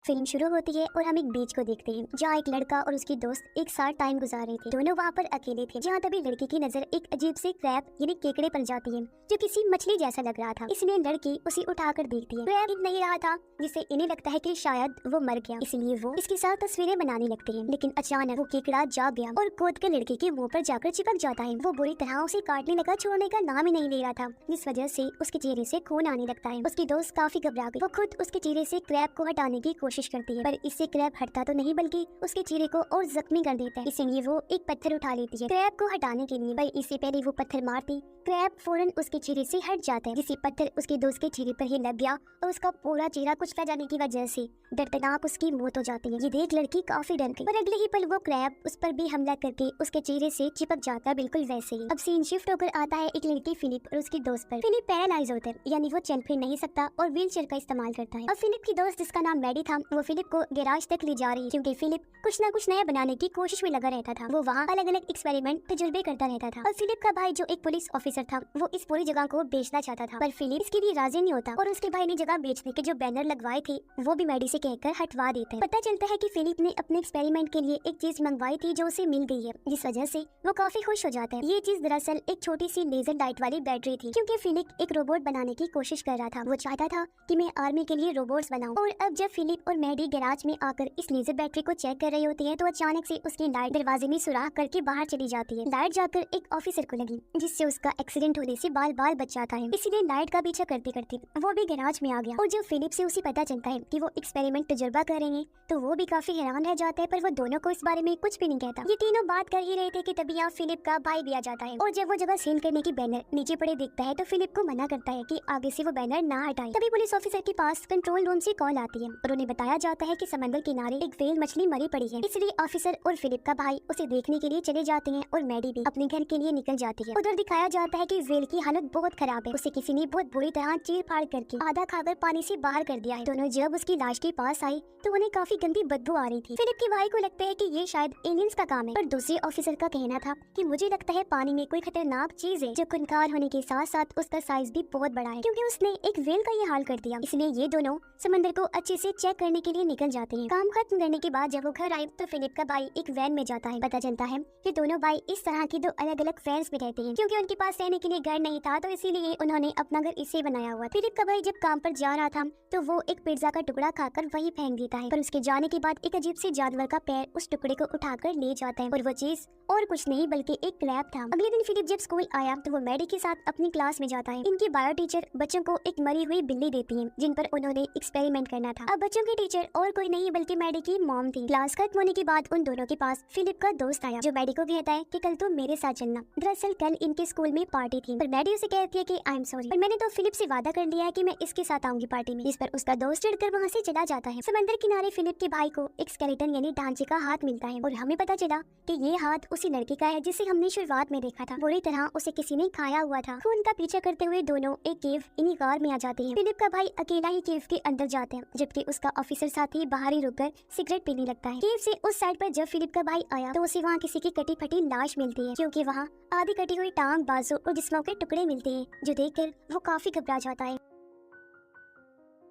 Film शुरू होती है और हम एक बीच को देखते हैं जहाँ एक लड़का और उसकी दोस्त एक साथ टाइम गुजार रहे थे। दोनों वहाँ पर अकेले थे जहाँ तभी लड़की की नजर एक अजीब से क्रैब यानी केकड़े पर जाती है जो किसी मछली जैसा लग रहा था। इसलिए लड़की उसे उठाकर देखती है। क्रैब हिल नहीं रहा था जिससे इन्हें लगता है कि शायद वो मर गया, इसलिए वो इसके साथ तस्वीरें बनाने लगते हैं। लेकिन अचानक वो केकड़ा जाग गया और कूद कर लड़की के मुंह पर जाकर चिपक जाता है। वो बुरी तरह उसे काटने लगा, छोड़ने का नाम ही नहीं ले रहा था, जिस वजह से उसके चेहरे से खून आने लगता है। उसकी दोस्त काफी घबरा गई। वो खुद उसके चेहरे से क्रैब को हटाने की कोशिश करती है, पर इससे क्रैब हटता तो नहीं बल्कि उसके चेहरे को और जख्मी कर देता है। इसलिए वो एक पत्थर उठा लेती है क्रैब को हटाने के लिए, पर इससे पहले वो पत्थर मारती क्रैब फौरन उसके चेहरे से हट जाता है, जिससे पत्थर उसके दोस्त के चेहरे पर ही लग गया और उसका पूरा चेहरा कुचला जाने की वजह से दर्दनाक उसकी मौत हो जाती है। ये देख लड़की काफी डर गई, पर अगले ही पल वो क्रैब उस पर भी हमला करके उसके चेहरे से चिपक जाता है, बिल्कुल वैसे ही। अब सीन शिफ्ट होकर आता है एक लड़की फिलिप और उसकी दोस्त पर। फिलिप पैरालाइज होता है, यानी वो चल फिर नहीं सकता और व्हील चेयर का इस्तेमाल करता है। और फिलिप की दोस्त जिसका नाम मैडी था वो फिलिप को गैराज तक ले जा रही है, क्योंकि फिलिप कुछ न कुछ नया बनाने की कोशिश में लगा रहता था। वो वहाँ अलग अलग एक्सपेरिमेंट तजुर्बे करता रहता था। और फिलिप का भाई जो एक पुलिस ऑफिसर था वो इस पूरी जगह को बेचना चाहता था, पर फिलिप इसके लिए राजी नहीं होता और उसके भाई ने जगह बेचने के जो बैनर लगवाए थे वो भी मैडी से कहकर हटवा देते हैं। पता चलता है कि फिलिप ने अपने एक्सपेरिमेंट के लिए एक चीज मंगवाई थी जो उसे मिल गई है, जिस वजह से वो काफी खुश हो जाता है। ये चीज दरअसल एक छोटी सी लेजर लाइट वाली बैटरी थी, क्योंकि फिलिप एक रोबोट बनाने की कोशिश कर रहा था। वो चाहता था कि मैं आर्मी के लिए रोबोट्स बनाऊं। और अब जब फिलिप और मैडी गैराज में आकर इस लेजर बैटरी को चेक कर रही होती है तो अचानक से उसकी लाइट दरवाजे में सुराख करके बाहर चली जाती है। लाइट जाकर एक ऑफिसर को लगी, जिससे उसका एक्सीडेंट होने से बाल बाल बच जाता है। इसीलिए लाइट का पीछा करते करते वो भी गैराज में आ गया। और जब फिलिप से उसे पता चलता है कि वो एक्सपेरिमेंट तजुर्बा कर रहे हैं तो वो भी काफी हैरान रह जाता है, पर वो दोनों को इस बारे में कुछ भी नहीं कहता। ये तीनों बात कर ही रहे थे कि तभी यहाँ फिलिप का भाई भी आ जाता है और जब वो जगह सील करने की बैनर नीचे पड़े देखता है तो फिलिप को मना करता है कि आगे से वो बैनर ना हटाए। तभी पुलिस ऑफिसर के पास कंट्रोल रूम से कॉल आती है और उन्हें बताया जाता है कि समंदर किनारे एक व्हेल मछली मरी पड़ी है। इसलिए ऑफिसर और फिलिप का भाई उसे देखने के लिए चले जाते हैं और मैडी भी अपने घर के लिए निकल जाती है। उधर दिखाया जाता है कि व्हेल की हालत बहुत खराब है, उसे किसी ने बहुत बुरी तरह चीर फाड़ करके आधा खाकर पानी से बाहर कर दिया है। दोनों जब उसकी लाश के पास आई तो उन्हें काफी गंदी बदबू आ रही थी। फिलिप के भाई को लगता है कि ये शायद एलियंस का काम है, पर दूसरे ऑफिसर का कहना था कि मुझे लगता है पानी में कोई खतरनाक चीज है जो खूंखार होने के साथ साथ उसका साइज भी बहुत बड़ा है, क्योंकि उसने एक व्हेल का ये हाल कर दिया। इसलिए ये दोनों समंदर को अच्छे से चेक करने के लिए निकल जाते हैं। काम खत्म करने के बाद जब वो घर आए तो फिलिप का भाई एक वैन में जाता है। पता चलता है कि दोनों भाई इस तरह की दो अलग अलग वैन्स में रहते हैं, क्योंकि उनके पास रहने के लिए घर नहीं था तो इसीलिए उन्होंने अपना घर इसे बनाया हुआ। फिलिप का भाई जब काम पर जा रहा था तो वो एक पिज्जा का टुकड़ा खाकर वहीं फेंक देता है, पर उसके जाने के बाद एक अजीब से जानवर का पैर उस टुकड़े को उठाकर ले जाता है और वो चीज और कुछ नहीं बल्कि एक क्रैब था। अगले दिन फिलिप जब स्कूल आया तो वो मैडी के साथ अपनी क्लास में जाता है। इनकी बायो टीचर बच्चों को एक मरी हुई बिल्ली देती है जिन पर उन्होंने एक्सपेरिमेंट करना था। अब बच्चों की टीचर और कोई नहीं बल्कि मैडी की मॉम थी। क्लास खत्म होने के बाद उन दोनों के पास फिलिप का दोस्त आया जो मैडी को कहता है कि कल तुम मेरे साथ चलना। दरअसल कल इनके स्कूल में पार्टी थी, पर मैडी उसे कहती है कि आई एम सॉरी, पर मैंने तो फिलिप से वादा कर लिया है कि मैं इसके साथ आऊंगी पार्टी में। इस पर उसका दोस्त चिढ़कर वहाँ से चला जाता है। समंदर किनारे फिलिप के भाई को एक स्केलेटन यानी ढांचे का हाथ मिलता है और हमें पता चला कि ये हाथ उसी लड़के का है जिसे हमने शुरुआत में देखा था। बुरी तरह उसे किसी ने खाया हुआ था। खून का पीछा करते हुए दोनों एक केव इन्हीं कार में आ जाते हैं। फिलिप का भाई अकेला ही केव के अंदर जाते हैं, जबकि उसका ऑफिसर साथी बाहर ही रुककर सिगरेट पीने लगता है। केव से उस साइड पर जब फिलिप का भाई आया तो उसे वहाँ किसी की कटी फटी लाश मिलती है, क्योंकि वहाँ आधी कटी हुई टांग, बाजू और जिस्मों के टुकड़े मिलते हैं, जो देखकर वो काफी घबरा जाता है।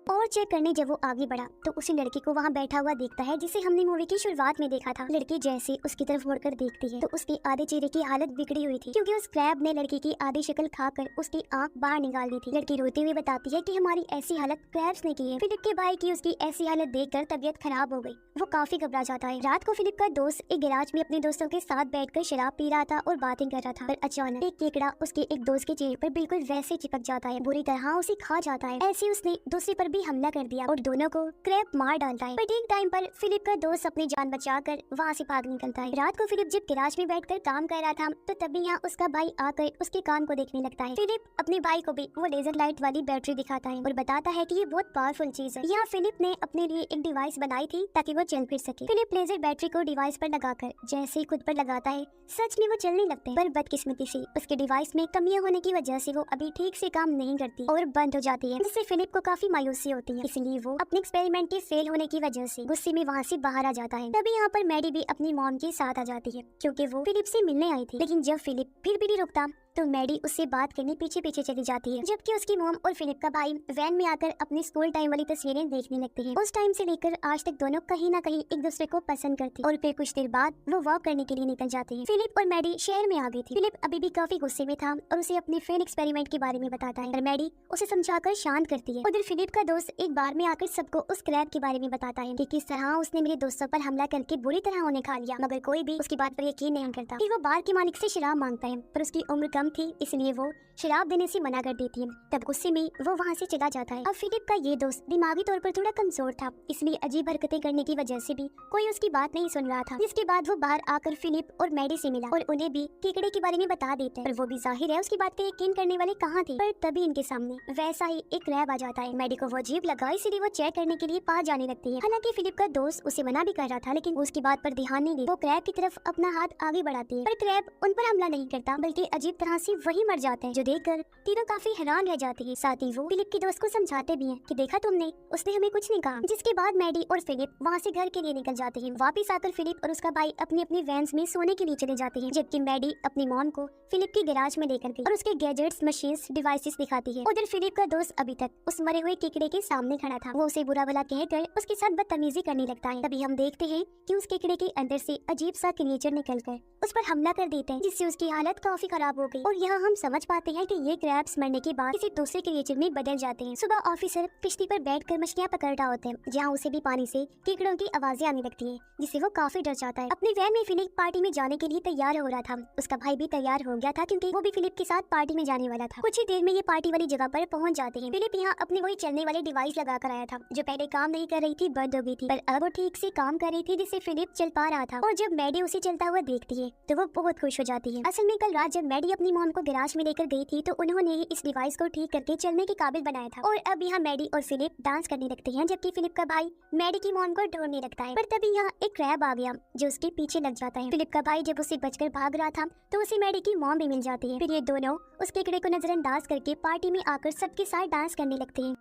और चेक करने जब वो आगे बढ़ा तो उसी लड़की को वहाँ बैठा हुआ देखता है जिसे हमने मूवी की शुरुआत में देखा था। लड़की जैसे उसकी तरफ मुड़कर देखती है तो उसके आधे चेहरे की हालत बिगड़ी हुई थी, क्योंकि उस क्रैब ने लड़की की आधी शक्ल खाकर उसकी आंख बाहर निकाल दी थी। लड़की रोते हुए बताती है कि हमारी ऐसी हालत क्रैब्स ने की है। फिलिप के भाई की उसकी ऐसी हालत देखकर तबीयत खराब हो गई, वो काफी घबरा जाता है। रात को फिलिप का दोस्त एक गैराज में अपने दोस्तों के साथ बैठकर शराब पी रहा था और बातें कर रहा था, पर अचानक एक केकड़ा उसके एक दोस्त के चेहरे पर बिल्कुल वैसे चिपक जाता है, बुरी तरह उसे खा जाता है। ऐसे उसने दूसरे पर भी हमला कर दिया और दोनों को क्रैब मार डालता है। पर ठीक टाइम पर फिलिप का दोस्त अपनी जान बचाकर वहाँ से भाग निकलता है। रात को फिलिप जब गैराज में बैठकर काम कर रहा था तो तभी यहाँ उसका भाई आकर उसके काम को देखने लगता है। फिलिप अपने भाई को भी वो लेजर लाइट वाली बैटरी दिखाता है और बताता है कि ये बहुत पावरफुल चीज है। यहाँ फिलिप ने अपने लिए एक डिवाइस बनाई थी ताकि वो चल फिर सके। फिलिप लेजर बैटरी को डिवाइस पर लगाकर जैसे ही खुद पर लगाता है सच में वो चलने लगते हैं, पर बदकिस्मती से उसके डिवाइस में कमियां होने की वजह से वो अभी ठीक से काम नहीं करती और बंद हो जाती है, जिससे फिलिप को काफी मायूसी होती है। इसलिए वो अपने एक्सपेरिमेंट के फेल होने की वजह से गुस्से में वहाँ से बाहर आ जाता है। तभी यहाँ पर मैडी भी अपनी मॉम के साथ आ जाती है, क्योंकि वो फिलिप से मिलने आई थी। लेकिन जब फिलिप फिर भी नहीं रुकता तो मैडी उससे बात करने पीछे पीछे चली जाती है, जबकि उसकी मॉम और फिलिप का भाई वैन में आकर अपनी स्कूल टाइम वाली तस्वीरें देखने लगते हैं। उस टाइम से लेकर आज तक दोनों कहीं ना कहीं एक दूसरे को पसंद करते और फिर कुछ देर बाद वो वॉक करने के लिए निकल जाते हैं। फिलिप और मैडी शहर में आ गई थी। फिलिप अभी भी काफी गुस्से में था और उसे अपने फ्रेंड एक्सपेरिमेंट के बारे में बताता है, और मैडी उसे समझाकर शांत करती है। उधर फिलिप का दोस्त एक बार में आकर सबको उस क्रैब के बारे में बताता है कि किस तरह उसने मेरे दोस्तों पर हमला करके बुरी तरह उन्हें खा लिया, मगर कोई भी उसकी बात पर यकीन नहीं करता। फिर वो बार के मालिक से शराब मांगता है, पर उसकी उम्र कम थी इसलिए वो शराब देने से मना कर देती है। तब गुस्से में वो वहाँ से चला जाता है। अब फिलिप का ये दोस्त दिमागी तौर पर थोड़ा कमजोर था, इसलिए अजीब हरकतें करने की वजह से भी कोई उसकी बात नहीं सुन रहा था। जिसके बाद वो बाहर आकर फिलिप और मैडी से मिला और उन्हें भी केकड़े के बारे में बता देता है, पर वो भी जाहिर है उसकी बात पे यकीन करने वाले कहाँ थे। पर तभी इनके सामने वैसा ही एक क्रैब आ जाता है। मैडी को वो अजीब लगा, इसलिए वो चेक करने के लिए पास जाने लगती है। हालांकि फिलिप का दोस्त उसे मना भी कर रहा था, लेकिन वो उसकी बात पर ध्यान नहीं दे। वो क्रैब की तरफ अपना हाथ आगे बढ़ाती है, पर क्रैब उन पर हमला नहीं करता, बल्कि अजीब तरह से वही मर जाता है, जो देखकर तीनों काफी हैरान रह जाती है। साथ ही वो फिलिप के दोस्त को समझाते भी हैं कि देखा तुमने, उसने हमें कुछ नहीं कहा। जिसके बाद मैडी और फिलिप वहाँ से घर के लिए निकल जाते हैं। वापिस आकर फिलिप और उसका भाई अपनी अपनी वैन्स में सोने के लिए चले जाते हैं, जबकि मैडी अपनी मॉम को फिलिप के गैराज में लेकर गई और उसके गैजेट्स, मशीन्स, डिवाइसेस दिखाती है। उधर फिलिप का दोस्त अभी तक उस मरे हुए केकड़े के सामने खड़ा था। वो उसे बुरा भला कहकर उसके साथ बदतमीजी करने लगता है। तभी हम देखते हैं कि उस केकड़े के अंदर से अजीब सा क्रिएचर निकलकर उस पर हमला कर देते हैं, जिससे उसकी हालत काफी खराब हो गई। और यहाँ हम समझ पाते हैं कि ये क्रैब्स मरने के बाद किसी दूसरे क्रिएचर में बदल जाते हैं। सुबह ऑफिसर किश्ती पर बैठकर मछलियाँ पकड़ रहा होता है, जहाँ उसे भी पानी से केकड़ों की आवाजें आने लगती है, जिससे वो काफी डर जाता है। अपनी वैन में फिलिप पार्टी में जाने के लिए तैयार हो रहा था। उसका भाई भी तैयार हो गया था, क्योंकि वो भी फिलिप के साथ पार्टी में जाने वाला था। कुछ ही देर में ये पार्टी वाली जगह पर पहुंच जाते हैं। फिलिप यहाँ अपनी वही चलने वाली डिवाइस लगा कर आया था, जो पहले काम नहीं कर रही थी, बंद हो गई थी, पर अब वो ठीक से काम कर रही थी, जिससे फिलिप चल पा रहा था। और जब मैडी उसे चलता हुआ देखती है तो वो बहुत खुश हो जाती है। असल में कल रात जब मैडी अपनी मॉम को गैराज में लेकर गई थी, तो उन्होंने ही इस डिवाइस को ठीक करके चलने के काबिल बनाया था। और अब यहाँ मैडी और फिलिप डांस करने लगते हैं, जबकि फिलिप का भाई मैडी की मॉम को ढूंढने लगता है। पर तभी यहाँ एक क्रैब आ गया, जो उसके पीछे लग जाता है। फिलिप का भाई जब उसे बचकर भाग रहा था, तो उसे मैडी की मॉम भी मिल जाती है। फिर ये दोनों उस केकड़े को नजरअंदाज करके पार्टी में आकर सबके साथ डांस करने लगते हैं।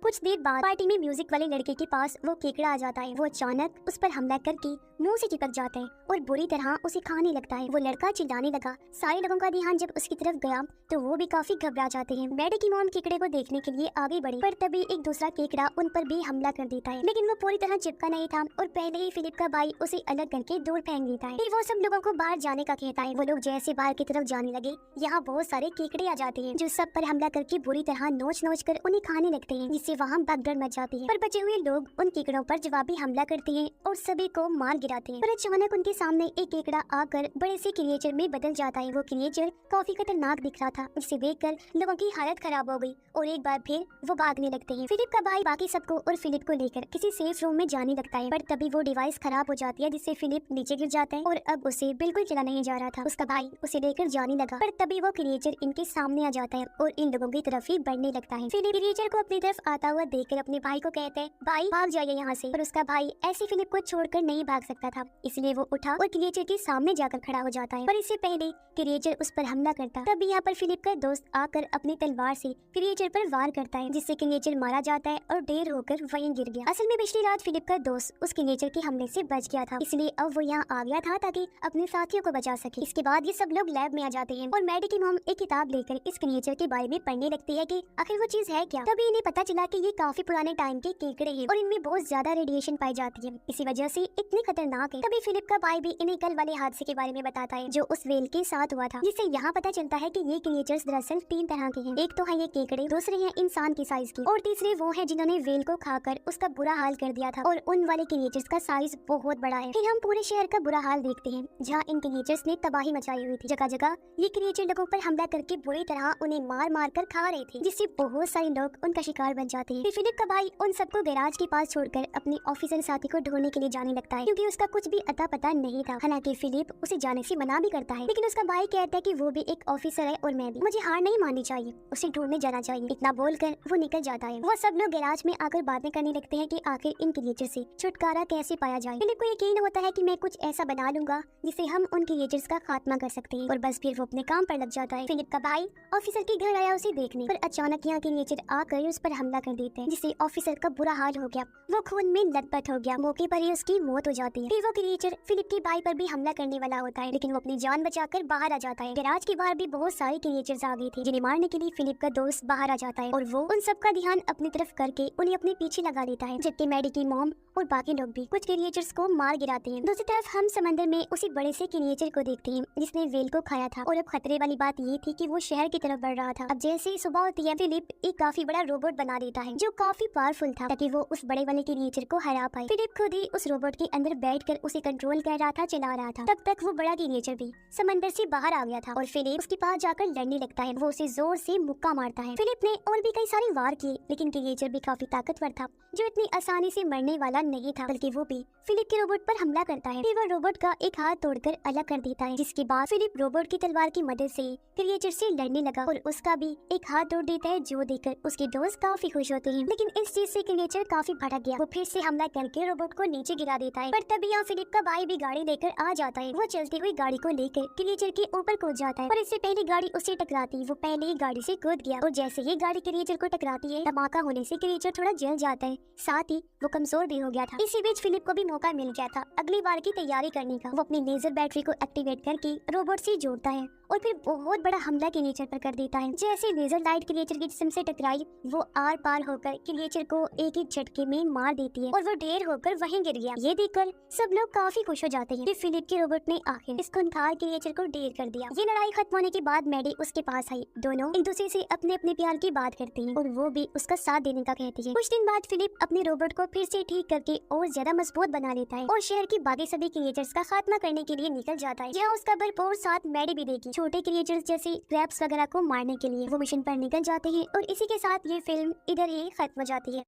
कुछ देर बाद पार्टी में म्यूजिक वाले लड़के के पास वो केकड़ा आ जाता है। वो अचानक उस पर हमला करके मुंह से चिपक जाता है और बुरी तरह उसे खाने लगता है। वो लड़का चिल्लाने लगा। सारे लोगों का ध्यान जब उसकी तरफ गया तो वो भी काफी घबरा जाते हैं। मैडी की मॉम केकड़े को देखने के लिए आगे बढ़ी, पर तभी एक दूसरा केकड़ा उन पर भी हमला कर देता है, लेकिन वो पूरी तरह चिपका नहीं था और पहले ही फिलिप का भाई उसे अलग करके दूर फेंक देता है। फिर वो सब लोगों को बाहर जाने का कहता है। वो लोग जैसे बाहर की तरफ जाने लगे, यहाँ बहुत सारे केकड़े आ जाते हैं, जो सब पर हमला करके बुरी तरह नोच नोच कर उन्हें खाने लगते हैं, जिससे वहाँ भगदड़ मच जाती है। पर बचे हुए लोग उन केकड़ों पर जवाबी हमला करते हैं और सभी को मार गिराते हैं। पर अचानक उनके सामने एक केकड़ा आकर बड़े से क्रिएचर में बदल जाता है। वो क्रिएचर काफी खतरनाक दिख रहा था, जिसे देखकर लोगों की हालत खराब हो गई और एक बार फिर वो भागने लगते हैं। फिलिप का भाई बाकी सबको और फिलिप को लेकर किसी सेफ रूम में जाने लगता है, पर तभी वो डिवाइस खराब हो जाती है, जिससे फिलिप नीचे गिर जाता है और अब उसे बिल्कुल चला नहीं जा रहा था। उसका भाई उसे लेकर जाने लगा, पर तभी वो क्रिएचर इनके सामने आ जाता है और इन लोगों की तरफ ही बढ़ने लगता है। फिलिप क्रिएचर को अपनी तरफ आता हुआ देखकर अपने भाई को कहते हैं, भाई भाग जाइए यहाँ से। पर उसका भाई ऐसे फिलिप को छोड़कर नहीं भाग सकता था, इसलिए वो उठा और क्रिएचर के सामने जाकर खड़ा हो जाता है। पर इससे पहले क्रिएचर उस पर हमला करता, तब यहाँ पर फिलिप का दोस्त आकर अपनी तलवार से क्रिएचर पर वार करता है, जिससे क्रिएचर मारा जाता है और ढेर होकर वहीं गिर गया। असल में पिछली रात फिलिप का दोस्त उस क्रिएचर के हमले से बच गया था, इसलिए अब वो यहाँ आ गया था ताकि अपने साथियों को बचा सके। इसके बाद ये सब लोग लैब में आ जाते हैं और मैडी की मॉम एक किताब लेकर इस क्रिएचर के बारे में पढ़ने लगती है कि आखिर वो चीज है क्या। तभी इन्हें पता चला कि ये काफी पुराने टाइम के केकड़े हैं और इनमें बहुत ज्यादा रेडिएशन पाई जाती है, इसी वजह से इतने खतरनाक है। तभी फिलिप का भाई भी इन्हें कल वाले हादसे के बारे में बताता है, जो उस वेल के साथ हुआ था, जिससे यहाँ पता चलता है कि ये क्रिएचर्स दरअसल 3 तरह के हैं। एक तो है ये केकड़े, दूसरे हैं इंसान की साइज की, और तीसरे वो है जिन्होंने वेल को खाकर उसका बुरा हाल कर दिया था, और उन वाले क्रिएचर्स का साइज बहुत बड़ा है। फिर हम पूरे शहर का बुरा हाल देखते हैं, जहाँ इन क्रिएचर्स ने तबाही मचाई हुई थी। जगह जगह ये क्रिएचर लोगों पर हमला करके बुरी तरह उन्हें मार मार कर खा रहे थे, जिससे बहुत सारे लोग उनका शिकार बन जाते हैं। फिर फिलिप का भाई उन सबको गैराज के पास छोड़कर अपने ऑफिसर साथी को ढूंढने के लिए जाने लगता है, क्योंकि उसका कुछ भी अता पता नहीं था। हालांकि फिलिप उसे जाने से मना भी करता है, लेकिन उसका भाई कहता है कि वो भी एक ऑफिसर है और मैं भी, मुझे हार नहीं माननी चाहिए, उसे ढूंढने जाना चाहिए। इतना बोलकर वो निकल जाता है। वो सब लोग गैराज में आकर बातें करने लगते हैं कि आखिर इन क्रिएचर से छुटकारा कैसे पाया जाए। फिलिप को यकीन होता है कि मैं कुछ ऐसा बना लूंगा जिससे हम उन क्रिएचर्स का खात्मा कर सकते हैं, और बस फिर वो अपने काम पर लग जाता है। फिलिप का भाई ऑफिसर के घर आया उसे देखने, पर अचानक यहाँ क्रिएचर आकर उस पर हमला कर देते हैं, जिससे ऑफिसर का बुरा हाल हो गया। वो खून में लथपथ हो गया, मौके पर ही उसकी मौत हो जाती है। फिर वो क्रिएचर फिलिप की बाइक पर भी हमला करने वाला होता है, लेकिन वो अपनी जान बचाकर बाहर आ जाता है। गैराज के बाहर भी बहुत सारे क्रिएचर्स आ गए थे, जिन्हें मारने के लिए फिलिप का दोस्त बाहर आ जाता है और वो उन सबका ध्यान अपनी तरफ करके उन्हें अपने पीछे लगा लेता है, जबकि मैडी की मॉम और बाकी लोग भी कुछ क्रिएचर्स को मार गिराते हैं। दूसरी तरफ हम समंदर में उसी बड़े से क्रिएचर को देखते हैं जिसने वेल को खाया था, और अब खतरे वाली बात ये थी कि वो शहर की तरफ बढ़ रहा था। अब जैसे ही सुबह होती है, फिलिप एक काफी बड़ा रोबोट बना देता है जो काफी पावरफुल था, ताकि वो उस बड़े वाले क्रिएचर को हरा पाए। फिलिप खुद ही उस रोबोट के अंदर बैठकर उसे कंट्रोल कर रहा था, चला रहा था। तब तक वो बड़ा क्रिएचर भी समंदर से बाहर आ गया था और फिलिप उसके पास जाकर लड़ने लगता है। वो उसे जोर से मुक्का मारता है। फिलिप ने और भी कई सारे वार किए, लेकिन क्रिएचर भी काफी ताकतवर था, जो इतनी आसानी से मरने वाला नहीं था, बल्कि वो भी फिलिप के रोबोट पर हमला करता है। फिर वो रोबोट का एक हाथ तोड़कर अलग कर देता है, जिसके बाद फिलिप रोबोट की तलवार की मदद से क्रिएचर से लड़ने लगा और उसका भी एक हाथ तोड़ देता है, जो देखकर उसके दोस्त काफी खुश होते हैं। लेकिन इस चीज से क्रिएचर काफी भड़क गया। वो फिर से हमला करके रोबोट को नीचे गिरा देता है, पर तभी यहाँ फिलिप का भाई भी गाड़ी लेकर आ जाता है। वो चलती हुई गाड़ी को लेकर क्रिएचर के ऊपर कूद जाता है, पर इससे पहले गाड़ी उससे टकराती, वो पहले ही गाड़ी से कूद गया और जैसे ही गाड़ी क्रिएचर को टकराती है, धमाका होने से क्रिएचर थोड़ा जल जाता है, साथ ही वो कमजोर भी हो गया था। इसी बीच फिलिप को भी मौका मिल गया था अगली बार की तैयारी करने का। वो अपनी लेजर बैटरी को एक्टिवेट करके रोबोट से जोड़ता है और फिर बहुत बड़ा हमला क्रिएचर पर कर देता है। जैसे लेजर लाइट क्रिएचर के जिस्म से टकराई, वो आर पार होकर क्रिएचर को एक ही झटके में मार देती है और वो ढेर होकर वहीं गिर गया। ये देखकर सब लोग काफी खुश हो जाते हैं कि फिलिप के रोबोट ने आखिर इस खूंखार क्रिएचर को ढेर कर दिया। ये लड़ाई खत्म होने के बाद मैडी उसके पास आई। दोनों एक दूसरे से अपने अपने प्यार की बात करती हैं और वो भी उसका साथ देने का कहती है। कुछ दिन बाद फिलिप अपने रोबोट को फिर से ठीक करके और ज्यादा मजबूत बना लेता है और शहर की बाकी सभी क्रिएचर्स का खात्मा करने के लिए निकल जाता है। यहाँ उसका भरपूर साथ मैडी भी देगी। छोटे क्रिएचर्स जैसे क्रैब्स वगैरह को मारने के लिए वो मिशन पर निकल जाते हैं और इसी के साथ ये फिल्म इधर ही खत्म हो जाती है।